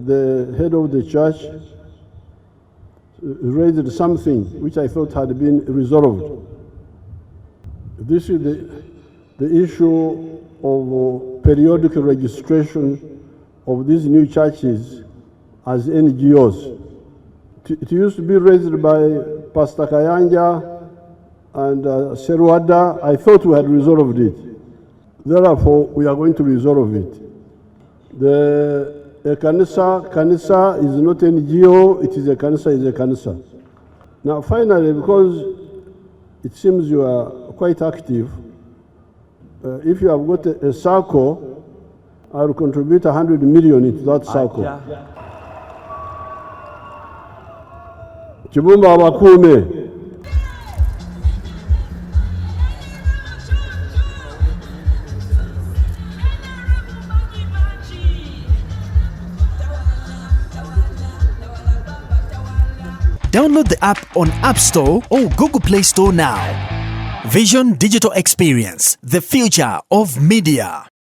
the head of the church raised something which I thought had been resolved. This is the issue of periodic registration of these new churches as NGOs. It used to be raised by Pastor Kayanja and Serwada. I thought we had resolved it. Therefore, we are going to resolve it. The kkanisa is not NGO, it is a kkanisa. Now finally, because it seems you are quite active, if you have got a circle, I will contribute 100 million into that circle. Kibumba abakuume. Download the app on App Store or Google Play Store now. Vision Digital Experience, the future of media.